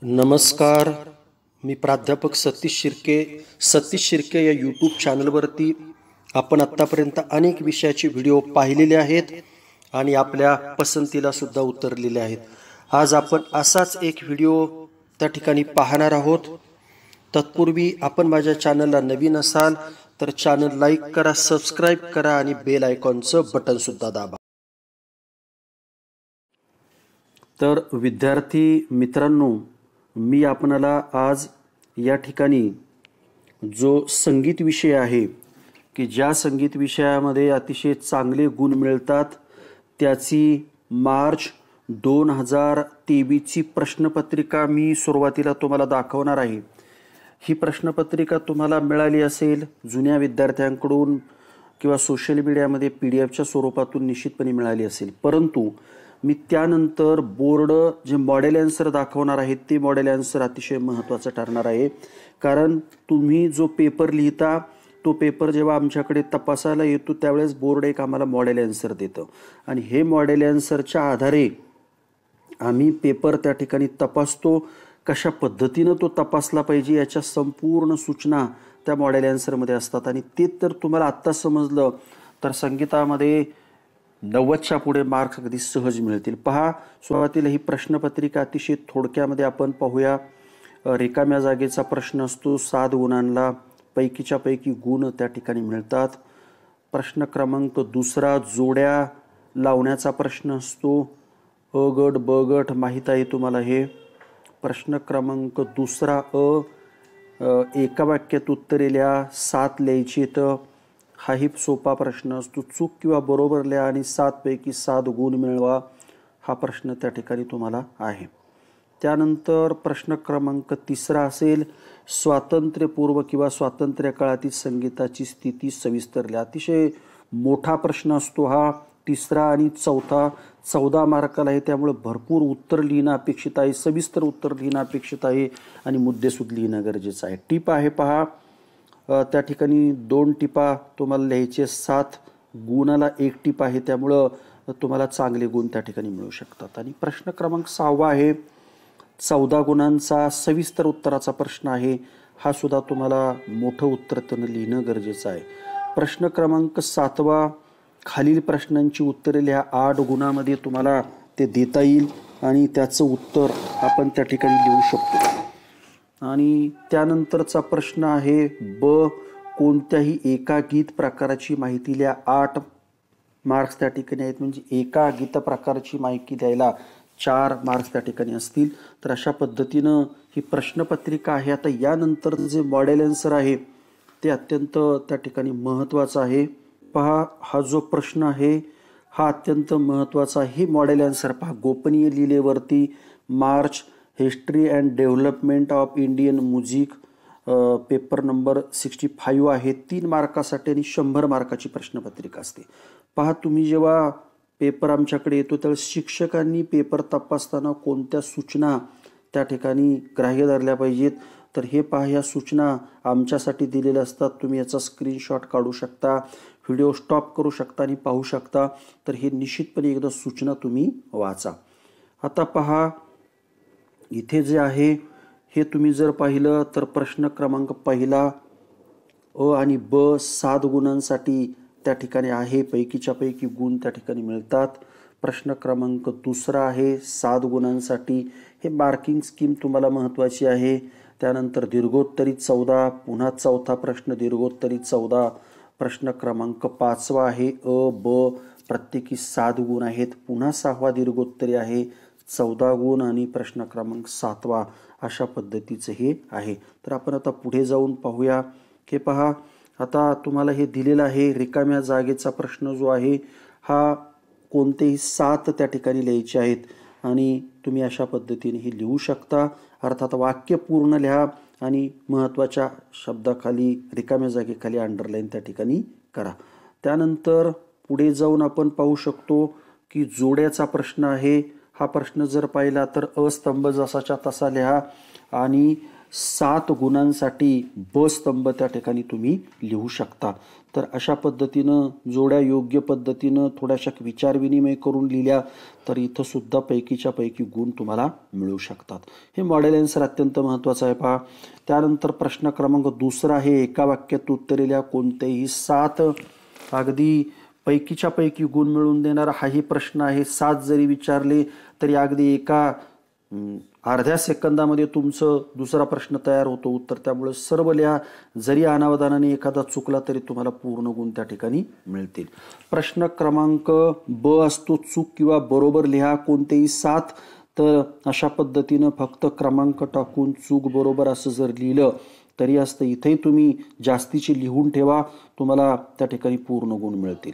नमस्कार. मी प्राध्यापक सतीश शिर्के या यूट्यूब चॅनलवरती आपण आत्तापर्यंत अनेक विषयाचे व्हिडिओ पाहिलेले आहेत आणि आपल्या पसंतीला सुद्धा उतरलेले आहेत. आज आपण असाच एक व्हिडिओ त्या ठिकाणी पाहणार आहोत. तत्पूर्वी आपण माझ्या चॅनलला नवीन असाल तर चॅनल लाईक करा, सबस्क्राईब करा आणि बेल आयकॉनचं बटन सुद्धा दाबा. तर विद्यार्थी मित्रांनो, मी आपणाला आज या ठिकाणी जो संगीत विषय आहे की ज्या संगीत विषयामध्ये अतिशय चांगले गुण मिळतात त्याची मार्च 2023ची प्रश्नपत्रिका मी सुरुवातीला तुम्हाला दाखवणार आहे. ही प्रश्नपत्रिका तुम्हाला मिळाली असेल जुन्या विद्यार्थ्यांकडून किंवा सोशल मीडियामध्ये PDF स्वरूपातून निश्चितपणे मिळाली असेल. परंतु मी त्यानंतर बोर्ड जे मॉडेल आन्सर दाखवणार आहे ते मॉडेल आन्सर अतिशय महत्त्वाचं ठरणार आहे. कारण तुम्ही जो पेपर लिहिता तो पेपर जेव्हा आमच्याकडे तपासायला येतो त्यावेळेस बोर्ड एक आम्हाला मॉडेल आन्सर देतं आणि हे मॉडेल आन्सरच्या आधारे आम्ही पेपर त्या ठिकाणी तपासतो. कशा पद्धतीनं तो तपासला पाहिजे याच्या संपूर्ण सूचना त्या मॉडेल आन्सरमध्ये असतात आणि ते तर तुम्हाला आत्ता समजलं तर संगीतामध्ये 90च्या पुढे मार्क्स अगदी सहज मिळतील. पहा, सुरुवातीला ही प्रश्नपत्रिका अतिशय थोडक्यामध्ये आपण पाहूया. रिकाम्या जागेचा प्रश्न असतो. 7 गुणांना पैकीच्या पैकी गुण त्या ठिकाणी मिळतात. प्रश्न क्रमांक 2 जोड्या लावण्याचा प्रश्न असतो. अ गट ब गट माहीत आहे तुम्हाला हे. प्रश्न क्रमांक 2 एका वाक्यात उत्तरे लिहा, 7 लिहायची. तर हाही सोपा प्रश्न असतो. चूक किंवा बरोबर लिहा आणि 7 पैकी 7 गुण मिळवा. हा प्रश्न त्या ठिकाणी तुम्हाला आहे. त्यानंतर प्रश्न क्रमांक 3 असेल, स्वातंत्र्यपूर्व किंवा स्वातंत्र्य काळातील संगीताची स्थिती सविस्तर लिहा. अतिशय मोठा प्रश्न असतो हा. 3 आणि 4 14 मार्काला आहे. त्यामुळे भरपूर उत्तर लिहिणं अपेक्षित आहे, सविस्तर उत्तर लिहिणं अपेक्षित आहे आणि मुद्देसूद लिहिणं गरजेचं आहे. टीप आहे पहा, त्या ठिकाणी 2 टिपा तुम्हाला लिहायचे. 7 गुणाला 1 टीप आहे, त्यामुळं तुम्हाला चांगले गुण त्या ठिकाणी मिळू शकतात. आणि प्रश्न क्रमांक 6 आहे, 14 गुणांचा सविस्तर उत्तराचा प्रश्न आहे. हा सुद्धा तुम्हाला मोठं उत्तर त्यानं लिहिणं गरजेचं आहे. प्रश्न क्रमांक 7 खालील प्रश्नांची उत्तरे लिहा. 8 गुणामध्ये तुम्हाला ते देता येईल आणि त्याचं उत्तर आपण त्या ठिकाणी लिहू शकतो. आणि त्यानंतरचा प्रश्न आहे कोणत्याही एका गीत प्रकाराची माहिती लिहा. 8 मार्क्स त्या ठिकाणी आहेत. म्हणजे एका गीत प्रकाराची माहिती द्यायला 4 मार्क्स त्या ठिकाणी असतील. तर अशा पद्धतीनं ही प्रश्नपत्रिका आहे. आता यानंतर जे मॉडेल आन्सर आहे ते अत्यंत त्या ठिकाणी महत्त्वाचं आहे. पहा, हा जो प्रश्न आहे हा अत्यंत महत्त्वाचा आहे. ही मॉडेल आन्सर पहा, गोपनीय लिहिलेवरती March history and development of Indian music paper number 65 आहे. 3 मार्कासाठी आणि 100 मार्काची प्रश्नपत्रिका असते. पहा, तुम्ही जेव्हा पेपर आमच्याकडे येतो त्यावेळेस शिक्षकांनी पेपर तपासताना कोणत्या सूचना त्या ठिकाणी ग्राह्य धरल्या पाहिजेत तर हे पहा, ह्या सूचना आमच्यासाठी दिलेल्या असतात. तुम्ही याचा स्क्रीनशॉट काढू शकता, व्हिडिओ स्टॉप करू शकता आणि पाहू शकता. तर हे निश्चितपणे एकदा सूचना तुम्ही वाचा. आता पहा, इथे जे आहे हे तुम्ही जर पाहिलं तर प्रश्न क्रमांक 1 अ आणि ब 7 गुणांसाठी त्या ठिकाणी आहे. पैकीच्या पैकी गुण त्या ठिकाणी मिळतात. प्रश्न क्रमांक 2 आहे 7 गुणांसाठी. हे मार्किंग स्कीम तुम्हाला महत्त्वाची आहे. त्यानंतर दीर्घोत्तरी 14, पुन्हा 4था प्रश्न दीर्घोत्तरी 14. प्रश्न क्रमांक 5 आहे अ ब प्रत्येकी 7 गुण आहेत. पुन्हा 6वा दीर्घोत्तरी आहे 14 गुण आणि प्रश्न क्रमांक 7 अशा पद्धतीचं हे आहे. तर आपण आता पुढे जाऊन पाहूया. हे पहा, आता तुम्हाला हे दिलेलं आहे. रिकाम्या जागेचा प्रश्न जो आहे हा कोणतेही 7 त्या ठिकाणी लिहायचे आहेत आणि तुम्ही अशा पद्धतीने हे लिहू शकता. अर्थात वाक्य पूर्ण लिहा आणि महत्त्वाच्या शब्दाखाली रिकाम्या जागेखाली अंडरलाईन त्या ठिकाणी करा. त्यानंतर पुढे जाऊन आपण पाहू शकतो की जोड्याचा प्रश्न आहे. हा प्रश्न जर पाहिला तर अस्तंभ जसाच्या तसा लिहा आणि 7 गुणांसाठी ब स्तंभ त्या ठिकाणी तुम्ही लिहू शकता. तर अशा पद्धतीनं जोड्या योग्य पद्धतीनं थोड्याशा विचारविनिमय करून लिहिल्या तर इथं सुद्धा पैकीच्या पैकी गुण तुम्हाला मिळू शकतात. हे मॉडेल आन्सर अत्यंत महत्त्वाचं आहे पहा. त्यानंतर प्रश्न क्रमांक 2 आहे, एका वाक्यात उत्तरे लिहा. कोणतेही 7 अगदी पैकीच्या पैकी गुण मिळवून देणारा हाही प्रश्न आहे. 7 जरी विचारले तरी अगदी एका अर्ध्या सेकंदामध्ये तुमचं दुसरा प्रश्न तयार होतो उत्तर. त्यामुळे सर्व लिहा. जरी अनावधानाने एखादा चुकला तरी तुम्हाला पूर्ण गुण त्या ठिकाणी मिळतील. प्रश्न क्रमांक ब असतो, चूक किंवा बरोबर लिहा. कोणतेही 7 तर अशा पद्धतीनं फक्त क्रमांक टाकून चूक बरोबर असं जर लिहिलं तरी असतं. इथेही तुम्ही जास्तीचे लिहून ठेवा, तुम्हाला त्या ठिकाणी पूर्ण गुण मिळतील.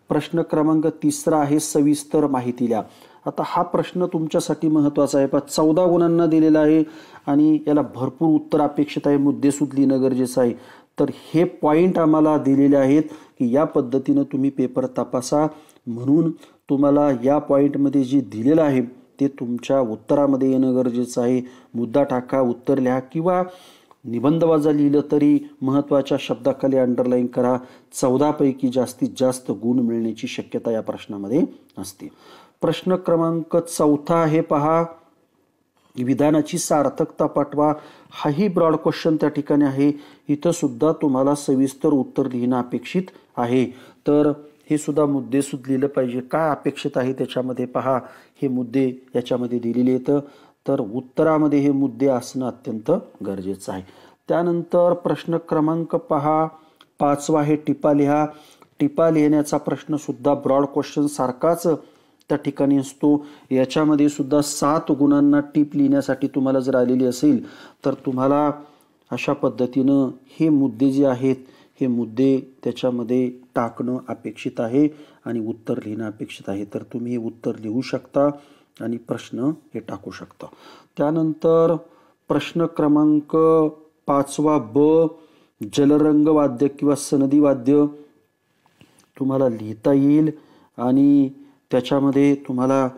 प्रश्न क्रमांक 3 आहे, सविस्तर माहिती लिहा. आता हा प्रश्न तुमच्यासाठी महत्त्वाचा आहे. 14 गुणांना दिलेला आहे आणि याला भरपूर उत्तर अपेक्षित आहे, मुद्देसूद लिहिणं गरजेचं आहे. तर हे पॉईंट आम्हाला दिलेले आहेत की या पद्धतीनं तुम्ही पेपर तपासा, म्हणून तुम्हाला या पॉईंटमध्ये जे दिलेलं आहे ते तुमच्या उत्तरामध्ये येणं गरजेचं आहे. मुद्दा टाका, उत्तर लिहा किंवा निबंधवाजा लिहिलं तरी महत्त्वाच्या शब्दाखाली अंडरलाईन करा. 14 पैकी जास्तीत जास्त गुण मिळण्याची शक्यता या प्रश्नामध्ये असते. प्रश्न क्रमांक 4 आहे पहा, विधानाची सार्थकता पाठवा. हाही ब्रॉड क्वेश्चन त्या ठिकाणी आहे. इथं सुद्धा तुम्हाला सविस्तर उत्तर लिहिणं अपेक्षित आहे. तर हे सुद्धा मुद्देसूद लिहिलं पाहिजे. काय अपेक्षित आहे त्याच्यामध्ये पहा, हे मुद्दे याच्यामध्ये दिलेले आहेत. तर उत्तरामध्ये हे मुद्दे असणं अत्यंत गरजेचं आहे. त्यानंतर प्रश्न क्रमांक पहा 5 आहे, टिपा लिहा. टिपा लिहिण्याचा प्रश्न सुद्धा ब्रॉड क्वेश्चन सारखाच त्या ठिकाणी असतो. याच्यामध्ये सुद्धा 7 गुणांना टिप लिहिण्यासाठी तुम्हाला जर आलेली असेल तर तुम्हाला अशा पद्धतीनं हे मुद्दे जे आहेत हे मुद्दे त्याच्यामध्ये टाकणं अपेक्षित आहे आणि उत्तर लिहिणं अपेक्षित आहे. तर तुम्ही हे उत्तर लिहू शकता आणि प्रश्न हे टाकू शकता. त्यानंतर प्रश्न क्रमांक 5 ब, जलरंग वाद्य किंवा सनदी वाद्य तुम्हाला लिहिता येईल आणि त्याच्यामध्ये तुम्हाला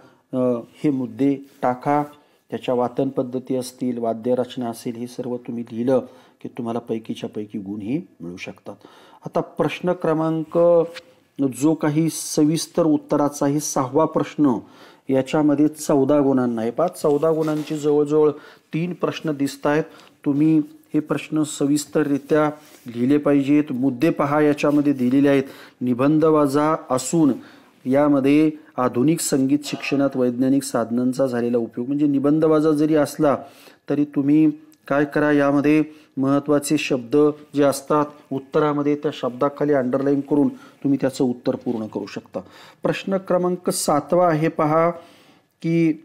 हे मुद्दे टाका. त्याच्या वादन पद्धती असतील, वाद्यरचना असेल, हे सर्व तुम्ही लिहिलं की तुम्हाला पैकीच्या पैकी गुण हे मिळू शकतात. आता प्रश्न क्रमांक जो काही सविस्तर उत्तराचा आहे 6वा प्रश्न, याच्यामध्ये 14 गुणांना आहे. 14 गुणांचे जवळजवळ 3 प्रश्न दिसत आहेत. तुम्ही हे प्रश्न सविस्तररित्या लिहिले पाहिजेत. मुद्दे पहा याच्यामध्ये दिलेले आहेत. निबंधवाजा असून यामध्ये आधुनिक संगीत शिक्षणात वैज्ञानिक साधनांचा झालेला उपयोग, म्हणजे निबंधवाजा जरी असला तरी तुम्ही काय करा, यामध्ये महत्त्वाचे शब्द जे असतात उत्तरामध्ये त्या शब्दाखाली अंडरलाईन करून तुम्ही त्याचं उत्तर पूर्ण करू शकता. प्रश्न क्रमांक 7 आहे पहा, की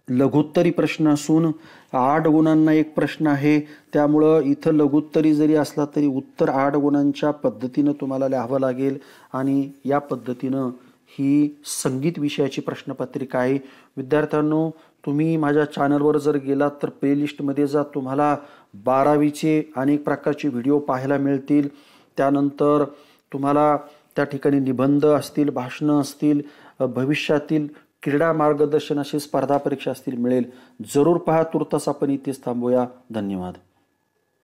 लघुत्तरी प्रश्न असून 8 गुणांना एक प्रश्न आहे. त्यामुळं इथं लघुत्तरी जरी असला तरी उत्तर 8 गुणांच्या पद्धतीनं तुम्हाला लिहावं लागेल आणि या पद्धतीनं ही संगीत विषयाची प्रश्नपत्रिका आहे. विद्यार्थ्यांनो, तुम्ही माझ्या चॅनलवर जर गेलात तर प्लेलिस्टमध्ये जा, तुम्हाला 12वीचे अनेक प्रकारचे व्हिडिओ पाहायला मिळतील. त्यानंतर तुम्हाला त्या ठिकाणी निबंध असतील, भाषणं असतील, भविष्यातील क्रीडा मार्गदर्शन अशी स्पर्धा परीक्षा असतील मिळेल. जरूर पहा. तुर्तास आपण इथेच थांबूया. धन्यवाद.